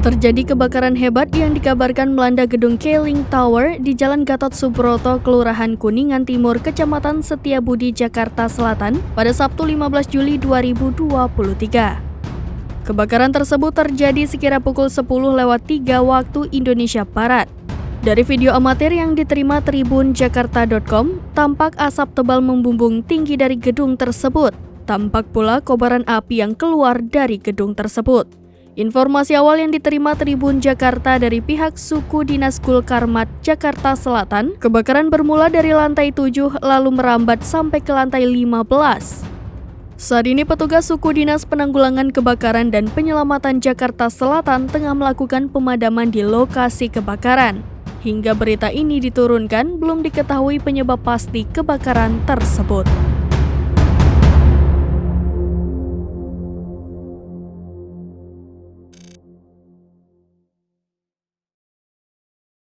Setelah terjadi kebakaran hebat yang dikabarkan melanda gedung Keling Tower di Jalan Gatot Subroto, Kelurahan Kuningan Timur, Kecamatan Setiabudi, Jakarta Selatan pada Sabtu 15 Juli 2023. Kebakaran tersebut terjadi sekira pukul 10:03 waktu Indonesia Barat. Dari video amatir yang diterima tribunjakarta.com, tampak asap tebal membumbung tinggi dari gedung tersebut. Tampak pula kobaran api yang keluar dari gedung tersebut. Informasi awal yang diterima Tribun Jakarta dari pihak Suku Dinas Gulkarmat, Jakarta Selatan, kebakaran bermula dari lantai 7 lalu merambat sampai ke lantai 15. Saat ini petugas Suku Dinas Penanggulangan Kebakaran dan Penyelamatan Jakarta Selatan tengah melakukan pemadaman di lokasi kebakaran. Hingga berita ini diturunkan, belum diketahui penyebab pasti kebakaran tersebut.